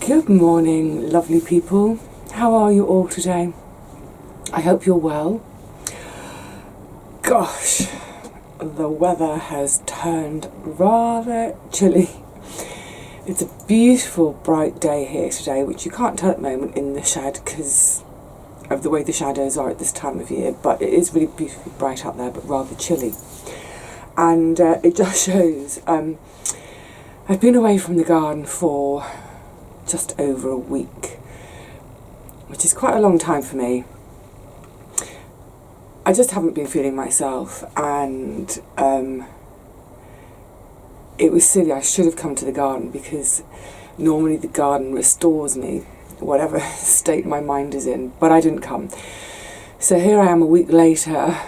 Good morning, lovely people. How are you all today? I hope you're well. Gosh, the weather has turned rather chilly. It's a beautiful bright day here today, which you can't tell at the moment in the shed because of the way the shadows are at this time of year, but it is really beautifully bright out there, but rather chilly. And it just shows I've been away from the garden for just over a week, which is quite a long time for me. I just haven't been feeling myself, and it was silly. I should have come to the garden because normally the garden restores me, whatever state my mind is in, but I didn't come. So here I am a week later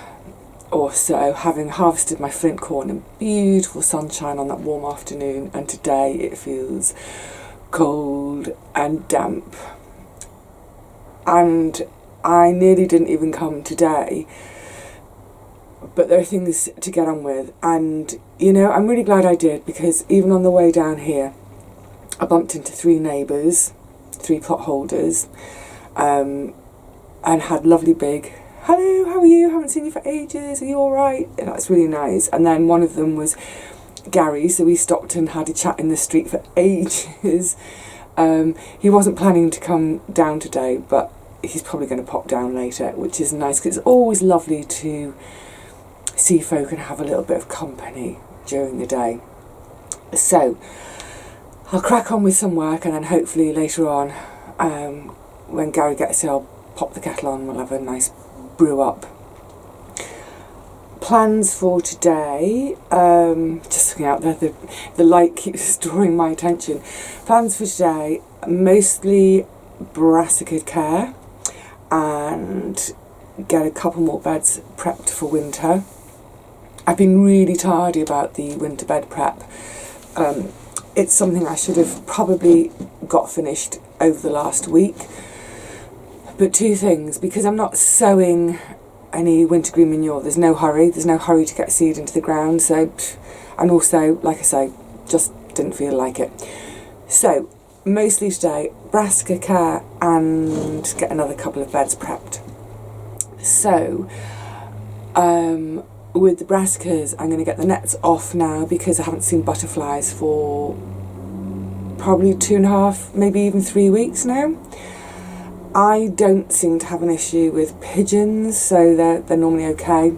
or so, having harvested my flint corn in beautiful sunshine on that warm afternoon, and today it feels cold and damp, and I nearly didn't even come today, but there are things to get on with. And you know, I'm really glad I did, because even on the way down here I bumped into three neighbours, three plot holders, and had lovely big hello, how are you, haven't seen you for ages, are you alright? That's really nice. And then one of them was Gary, so we stopped and had a chat in the street for ages. He wasn't planning to come down today, but he's probably going to pop down later, which is nice because it's always lovely to see folk and have a little bit of company during the day. So I'll crack on with some work, and then hopefully later on, when Gary gets here, I'll pop the kettle on and we'll have a nice brew up. Plans for today, just looking out there, the light keeps drawing my attention. Plans for today, mostly brassica care and get a couple more beds prepped for winter. I've been really tardy about the winter bed prep. It's something I should have probably got finished over the last week. But two things, because I'm not sowing any wintergreen manure, there's no hurry to get seed into the ground, so, and also, like I say, just didn't feel like it. So mostly today, brassica care and get another couple of beds prepped. So with the brassicas, I'm going to get the nets off now because I haven't seen butterflies for probably 2.5, maybe even 3 weeks now. I don't seem to have an issue with pigeons, so they're normally okay,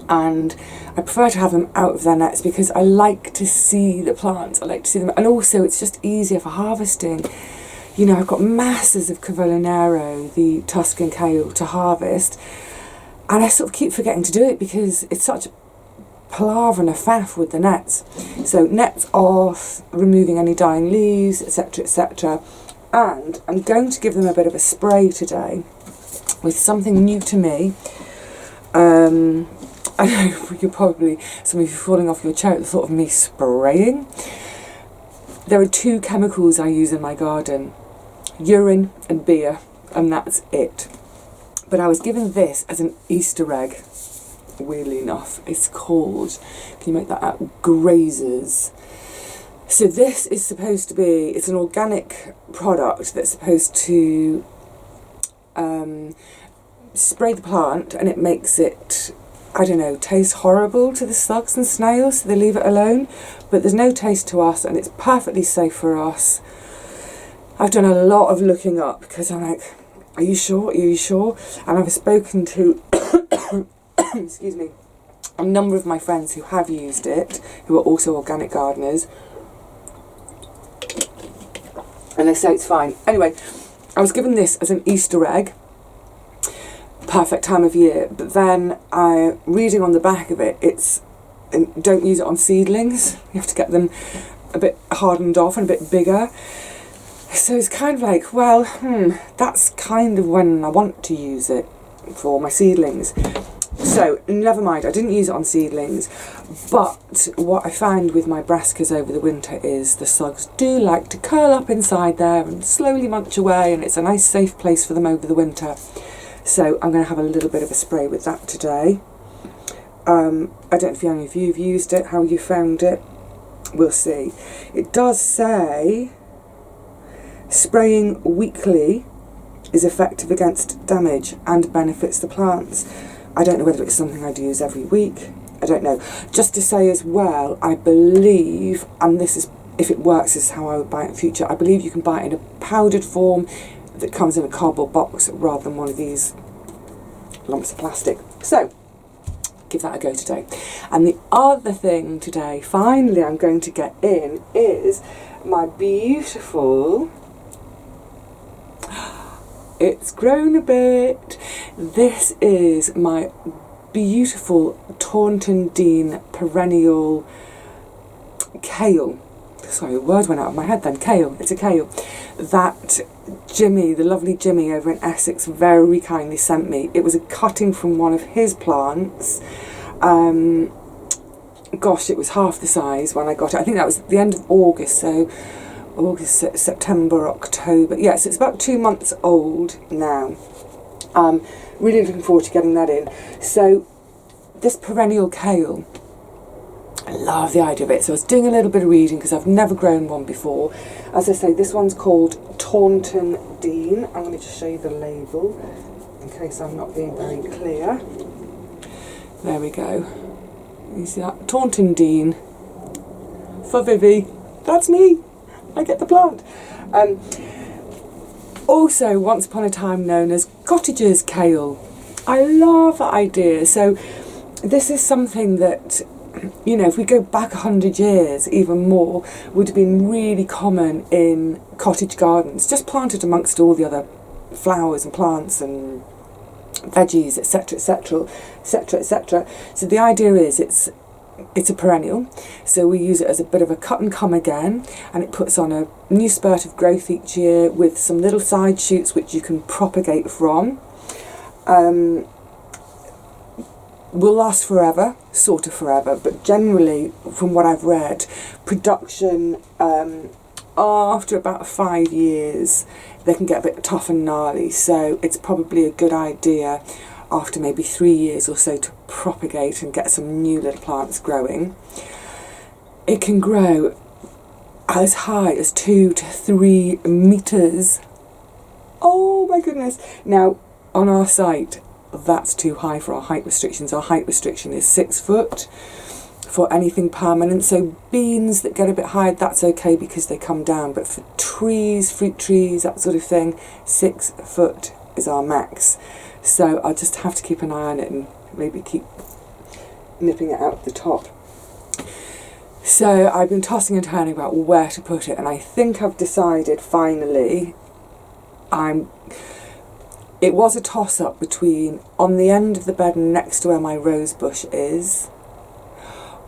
and I prefer to have them out of their nets because I like to see the plants, I like to see them, and also it's just easier for harvesting. You know, I've got masses of Cavolo, the Tuscan kale, to harvest, and I sort of keep forgetting to do it because it's such a palaver and a faff with the nets. So nets off, removing any dying leaves, etc, etc. And I'm going to give them a bit of a spray today with something new to me. I know you're probably, some of you falling off your chair at the thought of me spraying. There are two chemicals I use in my garden, urine and beer, and that's it. But I was given this as an Easter egg, weirdly enough. It's called, can you make that out, Grazers. So this is supposed to be, it's an organic product that's supposed to spray the plant, and it makes it, I don't know, taste horrible to the slugs and snails, so they leave it alone. But there's no taste to us, and it's perfectly safe for us. I've done a lot of looking up because I'm like, are you sure? Are you sure? And I've spoken to, excuse me, a number of my friends who have used it, who are also organic gardeners, and they say it's fine. Anyway, I was given this as an Easter egg, perfect time of year, but then reading on the back of it, it's don't use it on seedlings. You have to get them a bit hardened off and a bit bigger. So it's kind of like, well, that's kind of when I want to use it for my seedlings. So never mind, I didn't use it on seedlings, but what I found with my brassicas over the winter is the slugs do like to curl up inside there and slowly munch away, and it's a nice safe place for them over the winter. So I'm going to have a little bit of a spray with that today. I don't know if any of you have used it, how you found it. We'll see. It does say Spraying weekly is effective against damage and benefits the plants. I don't know whether it's something I'd use every week. I don't know. Just to say as well, I believe, and this is, if it works, this is how I would buy it in future, I believe you can buy it in a powdered form that comes in a cardboard box rather than one of these lumps of plastic. So, give that a go today. And the other thing today, finally, I'm going to get in is my beautiful, it's grown a bit, this is my beautiful Taunton Deane Perennial Kale. Sorry, a word went out of my head then. Kale, it's a kale. That Jimmy, the lovely Jimmy over in Essex, very kindly sent me. It was a cutting from one of his plants. Gosh, it was half the size when I got it. I think that was the end of August, so August, September, October. Yes, it's about 2 months old now. Really looking forward to getting that in. So this perennial kale, I love the idea of it. So I was doing a little bit of reading because I've never grown one before. As I say, this one's called Taunton Deane. I'm going to just show you the label in case I'm not being very clear. There we go. You see that? Taunton Deane for Vivi. That's me. I get the plant. Also, once upon a time known as cottager's kale. I love that idea. So this is something that, you know, if we go back 100 years, even more, would have been really common in cottage gardens, just planted amongst all the other flowers and plants and veggies, etc., etc., etc., etc. So the idea is it's a perennial, so we use it as a bit of a cut and come again, and it puts on a new spurt of growth each year with some little side shoots which you can propagate from. Will last forever, sort of forever, but generally, from what I've read, production after about 5 years, they can get a bit tough and gnarly, so it's probably a good idea after maybe 3 years or so to propagate and get some new little plants growing. It can grow as high as 2 to 3 metres. Oh my goodness. Now, on our site, that's too high for our height restrictions. Our height restriction is 6 foot for anything permanent. So beans that get a bit high, that's okay because they come down. But for trees, fruit trees, that sort of thing, 6 foot is our max. So I'll just have to keep an eye on it and maybe keep nipping it out the top. So I've been tossing and turning about where to put it, and I think I've decided finally. It was a toss-up between on the end of the bed next to where my rose bush is,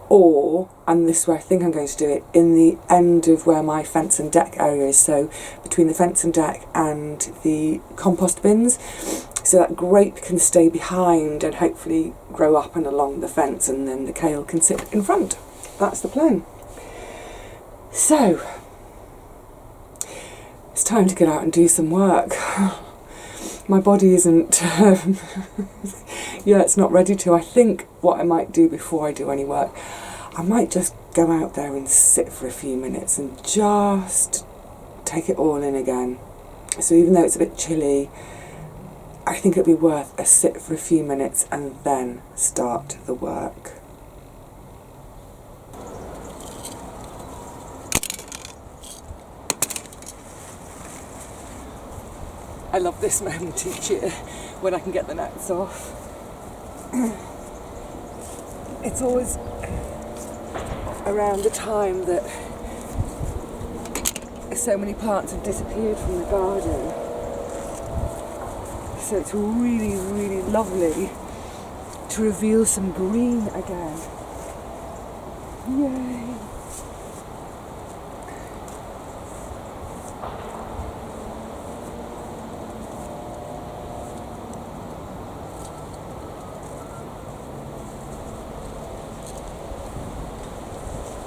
or, and this is where I think I'm going to do it, in the end of where my fence and deck area is, so between the fence and deck and the compost bins, so that grape can stay behind and hopefully grow up and along the fence, and then the kale can sit in front. That's the plan. So, it's time to get out and do some work. My body isn't, it's not ready to. I think what I might do before I do any work, I might just go out there and sit for a few minutes and just take it all in again. So even though it's a bit chilly, I think it'd be worth a sit for a few minutes and then start the work. I love this moment each year when I can get the nets off. It's always around the time that so many plants have disappeared from the garden. So it's really, really lovely to reveal some green again. Yay!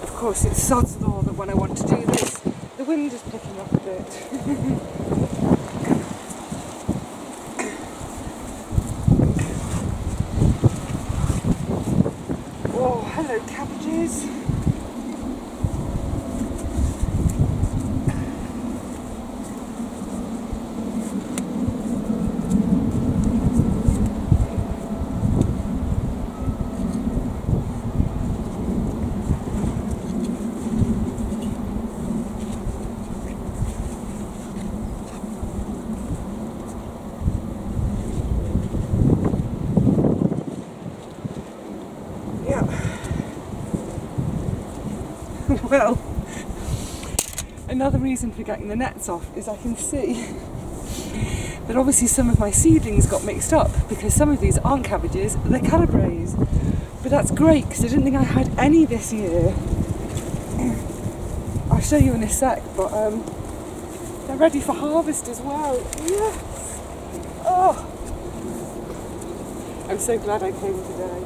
Of course, it's sod's law that when I want to do this, the wind is picking up a bit. Oh, hello cabbages. Well, another reason for getting the nets off is I can see that obviously some of my seedlings got mixed up, because some of these aren't cabbages, they're calabres. But that's great, because I didn't think I had any this year. I'll show you in a sec, but they're ready for harvest as well. Yes! Oh! I'm so glad I came today.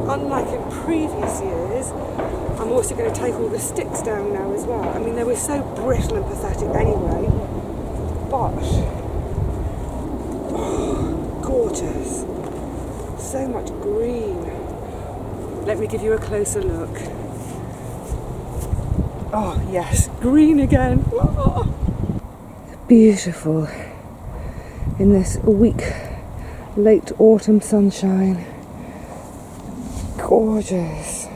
Unlike in previous years, I'm also going to take all the sticks down now as well. I mean, they were so brittle and pathetic anyway, but oh, gorgeous. So much green. Let me give you a closer look. Oh yes, green again. Oh. Beautiful in this weak late autumn sunshine. Gorgeous.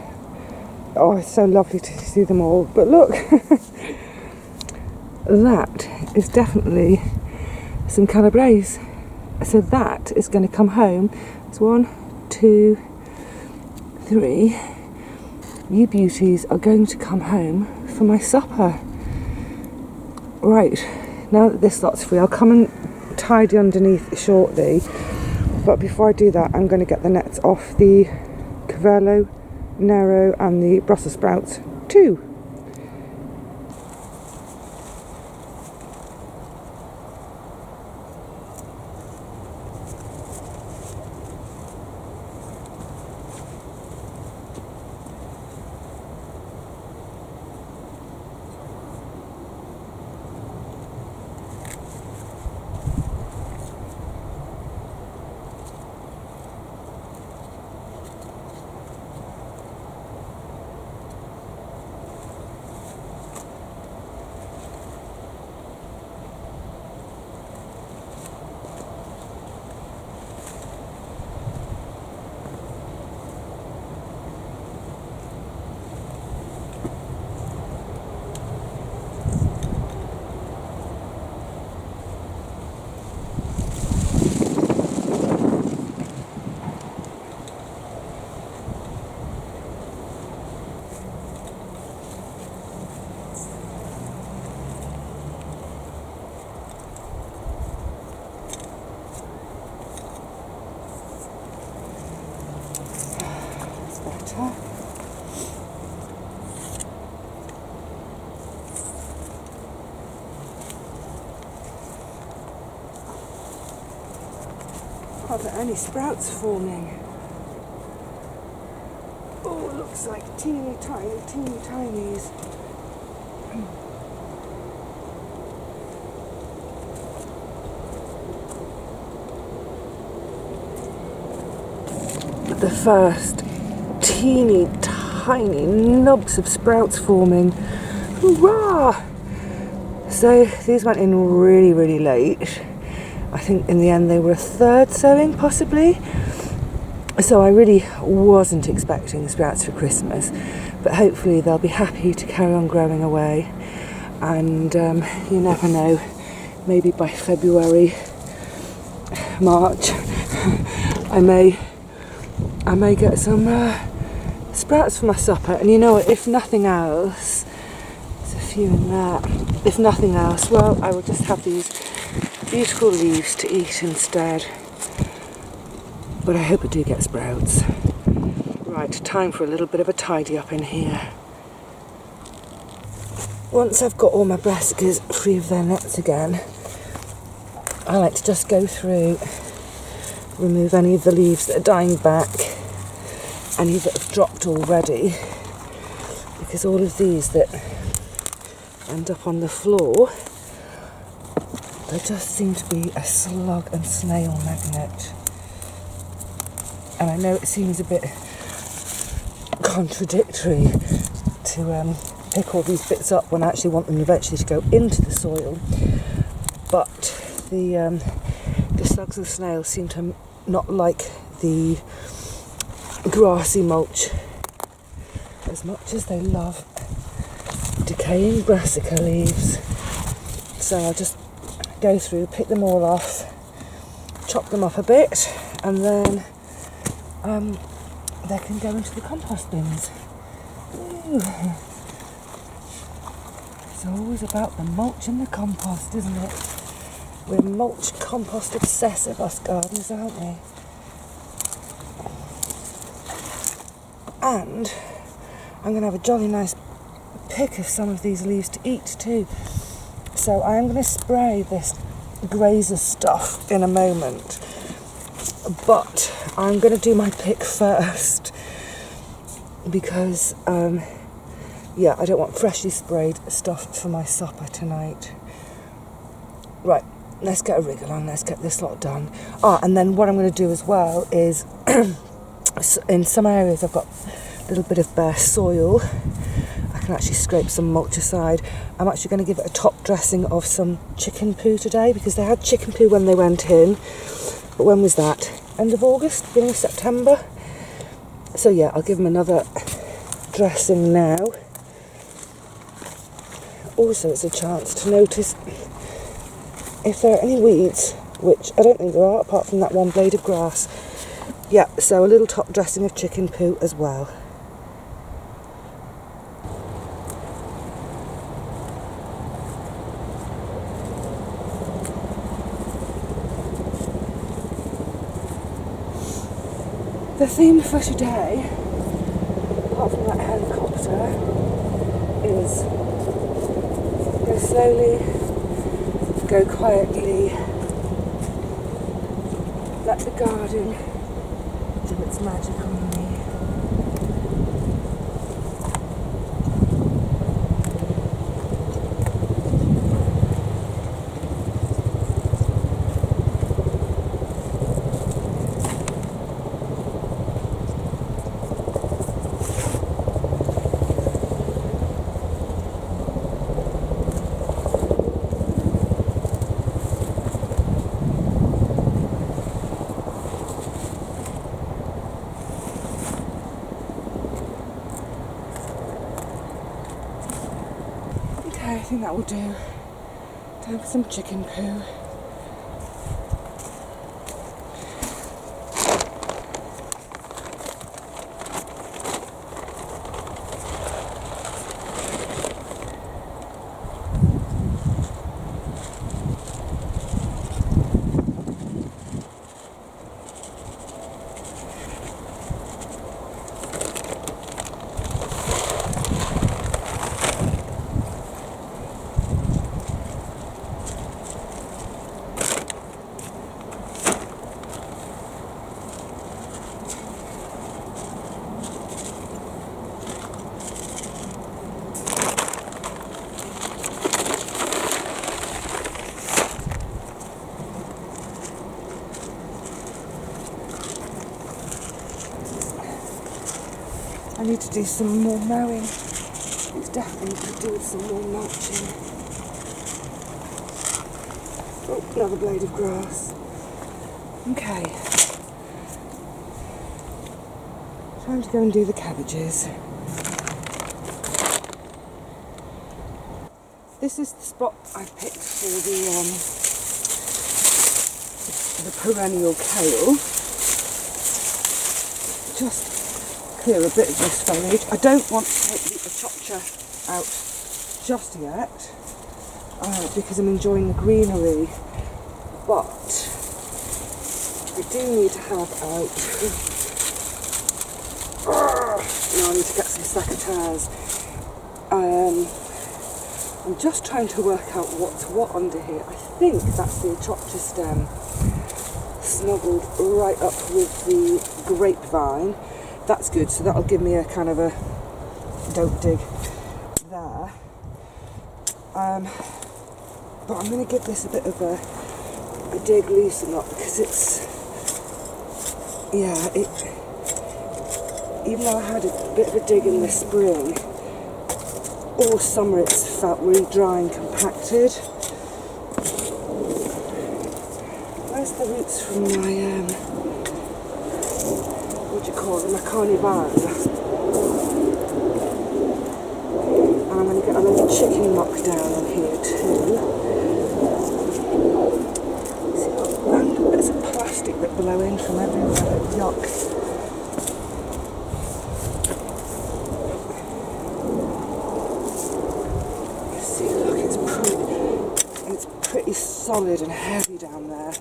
Oh, it's so lovely to see them all. But look, that is definitely some calabres. So that is going to come home. It's 1, 2, 3. You beauties are going to come home for my supper. Right, now that this lot's free, I'll come and tidy underneath shortly. But before I do that, I'm going to get the nets off the Cavello, Nero and the Brussels sprouts too. Are there any sprouts forming? Oh, it looks like teeny tinies. The first teeny tiny nubs of sprouts forming. Hurrah! So these went in really late. I think in the end they were a third sowing possibly. So I really wasn't expecting sprouts for Christmas, but hopefully they'll be happy to carry on growing away. And you never know, maybe by February, March, I may get some sprouts for my supper. And you know what, if nothing else, there's a few in there. If nothing else, well, I will just have these beautiful leaves to eat instead. But I hope I do get sprouts. Right, time for a little bit of a tidy up in here. Once I've got all my brassicas free of their nets again, I like to just go through, remove any of the leaves that are dying back, any that have dropped already, because all of these that end up on the floor, they just seem to be a slug and snail magnet. And I know it seems a bit contradictory to pick all these bits up when I actually want them eventually to go into the soil. But the slugs and snails seem to not like the grassy mulch as much as they love decaying brassica leaves. So I'll just go through, pick them all off, chop them up a bit, and then they can go into the compost bins. Ooh. It's always about the mulch and the compost, isn't it? We're mulch compost obsessive, us gardeners, aren't we? And I'm going to have a jolly nice pick of some of these leaves to eat too. So I am going to spray this grazer stuff in a moment, but I'm going to do my pick first because yeah, I don't want freshly sprayed stuff for my supper tonight. Right, let's get a wriggle on, let's get this lot done. And then what I'm going to do as well is in some areas I've got a little bit of bare soil. I can actually scrape some mulch aside. I'm actually going to give it a top dressing of some chicken poo today, because they had chicken poo when they went in. But when was that? End of August, beginning of September? So yeah, I'll give them another dressing now. Also, it's a chance to notice if there are any weeds, which I don't think there are, apart from that one blade of grass. Yeah, so a little top dressing of chicken poo as well. The theme for today, apart from that helicopter, is go slowly, go quietly, let the garden do its magic on me. I think that will do. Time for some chicken poo. I need to do some more mowing. It's definitely to do with some more mulching. Oh, another blade of grass. Okay. Time to go and do the cabbages. This is the spot I picked for the perennial kale. Just clear a bit of this foliage. I don't want to take the chopcha out just yet because I'm enjoying the greenery, but I do need to have out. Now I need to get some secateurs. I'm just trying to work out what's what under here. I think that's the chopcha stem snuggled right up with the grapevine. That's good, so that'll give me a kind of a don't dig there. But I'm going to give this a bit of a dig, loosen up, because it's, yeah, even though I had a bit of a dig in the spring, all summer it's felt really dry and compacted. Where's the roots from my, what do you call them, my carnivore? And I'm going to get a little chicken muck down on here too. See, got random bits of plastic that blow in from everywhere. Yuck. See, look, it's pretty solid and heavy down there.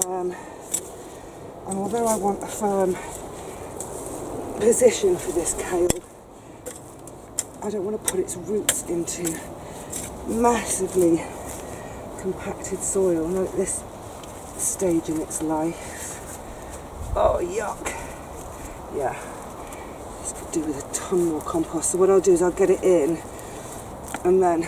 And although I want a firm position for this kale, I don't want to put its roots into massively compacted soil, not at this stage in its life. Oh, yuck. Yeah, this could do with a ton more compost. So what I'll do is I'll get it in, and then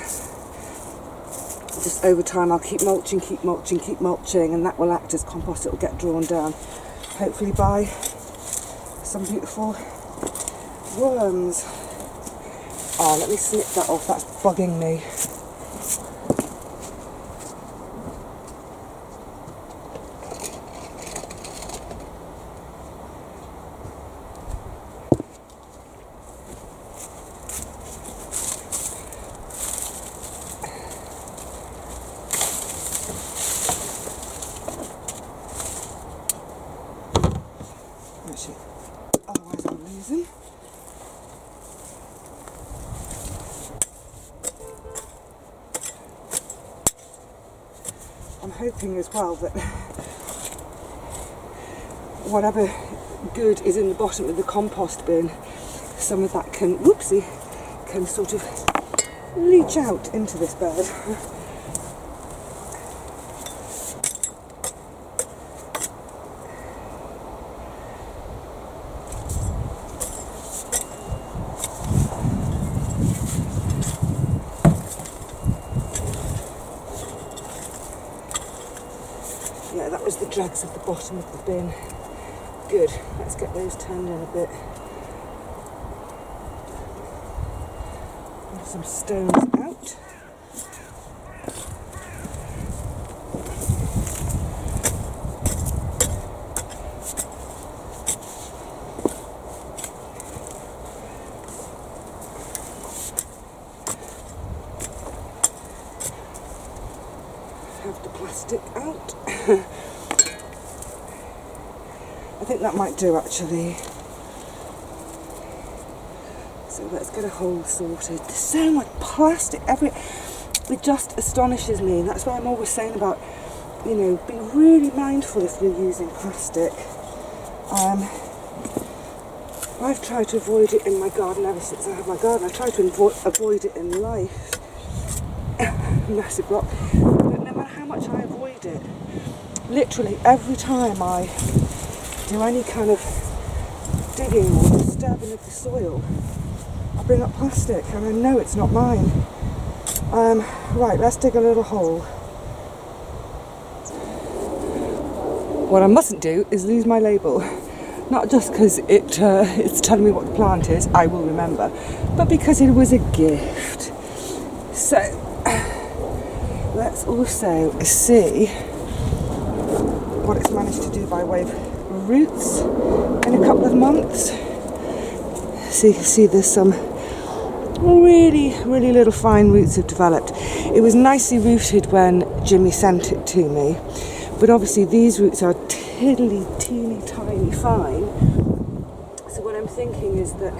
just over time I'll keep mulching, and that will act as compost. It will get drawn down, hopefully by some beautiful worms. Oh, let me snip that off, that's bugging me. Actually, otherwise I'm losing. I'm hoping as well that whatever good is in the bottom of the compost bin, some of that can, whoopsie, can sort of leach out into this bed. Yeah, that was the dregs of the bottom of the bin. Good, let's get those turned in a bit. And some stones out. Have the plastic out. I think that might do actually. So let's get a hole sorted. There's so much plastic everywhere. It just astonishes me, and that's why I'm always saying about, you know, being really mindful if you're using plastic. I've tried to avoid it in my garden ever since I have my garden. I've tried to avoid it in life. Massive rock. But no matter how much I avoid it, literally every time I do any kind of digging or disturbing of the soil, I bring up plastic, and I know it's not mine. Right, let's dig a little hole. What I mustn't do is lose my label. Not just because it's telling me what the plant is, I will remember, but because it was a gift. So, let's also see what it's managed to do by way of roots in a couple of months. So you can see there's some really little fine roots have developed. It was nicely rooted when Jimmy sent it to me, but obviously these roots are teeny tiny fine. So what I'm thinking is that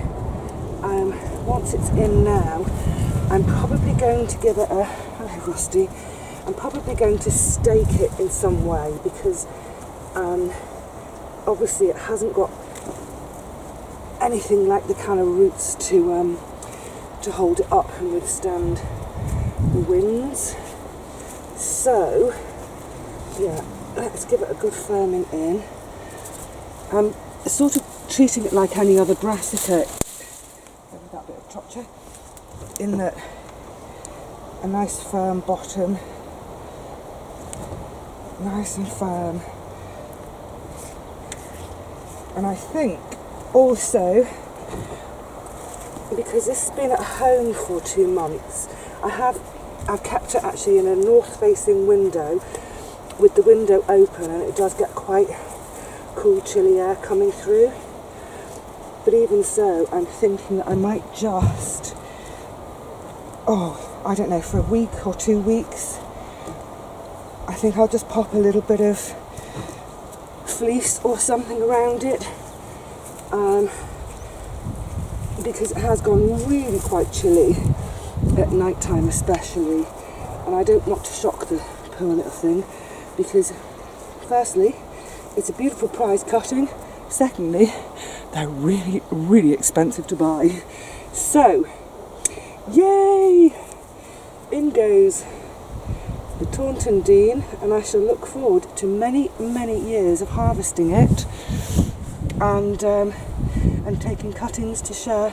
once it's in now, I'm probably going to give it a, hello Rusty, I'm probably going to stake it in some way, because obviously it hasn't got anything like the kind of roots to hold it up and withstand the winds. So yeah, let's give it a good firming in. I'm sort of treating it like any other brassica, with that bit of tropcha, in that a nice firm bottom, nice and firm. And I think also because this has been at home for 2 months. I've kept it actually in a north-facing window with the window open, and it does get quite cool, chilly air coming through. But even so, I'm thinking that I might just, I don't know, for a week or 2 weeks, I think I'll just pop a little bit of fleece or something around it, because it has gone really quite chilly at night time especially, and I don't want to shock the poor little thing, because firstly, it's a beautiful prize cutting, secondly, they're really, really expensive to buy. So, yay! In goes the Taunton Deane, and I shall look forward to many, many years of harvesting it and taking cuttings to share,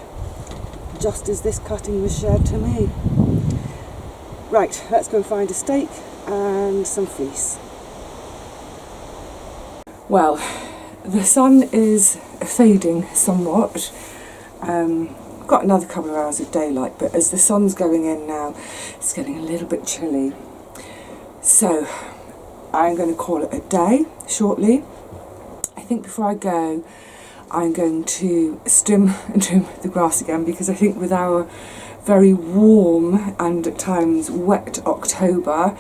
just as this cutting was shared to me. Right, let's go and find a stake and some fleece. Well, the sun is fading somewhat. I've got another couple of hours of daylight, but as the sun's going in now, it's getting a little bit chilly. So I'm going to call it a day shortly. I think before I go, I'm going to trim the grass again, because I think with our very warm and at times wet October,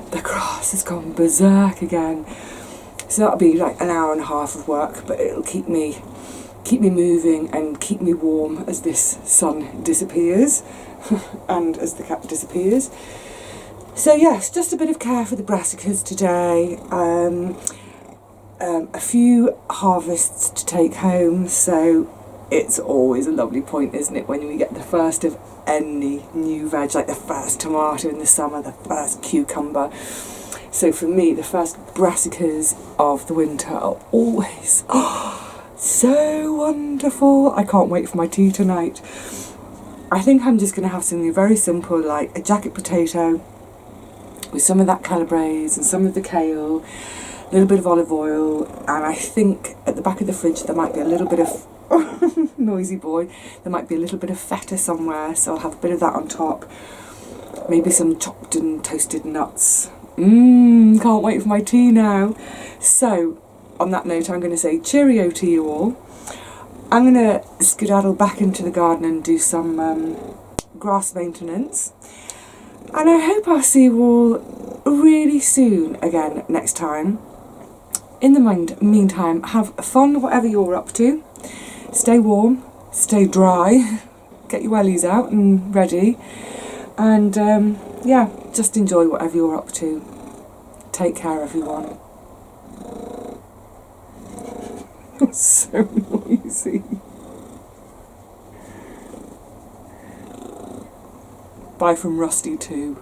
the grass has gone berserk again. So that'll be like an hour and a half of work, but it'll keep me moving and keep me warm as this sun disappears and as the cat disappears. So yes, just a bit of care for the brassicas today. A few harvests to take home, so it's always a lovely point, isn't it, when we get the first of any new veg, like the first tomato in the summer, the first cucumber. So for me, the first brassicas of the winter are always so wonderful. I can't wait for my tea tonight. I think I'm just going to have something very simple, like a jacket potato with some of that calabrese and some of the kale, a little bit of olive oil, and I think at the back of the fridge there might be a little bit of noisy boy, there might be a little bit of feta somewhere, so I'll have a bit of that on top, maybe some chopped and toasted nuts. Can't wait for my tea now. So on that note, I'm going to say cheerio to you all. I'm going to skedaddle back into the garden and do some grass maintenance, and I hope I'll see you all really soon again next time. In the meantime, have fun whatever you're up to. Stay warm, stay dry, get your wellies out and ready, and yeah, just enjoy whatever you're up to. Take care, everyone. You're so noisy. Bye from Rusty too.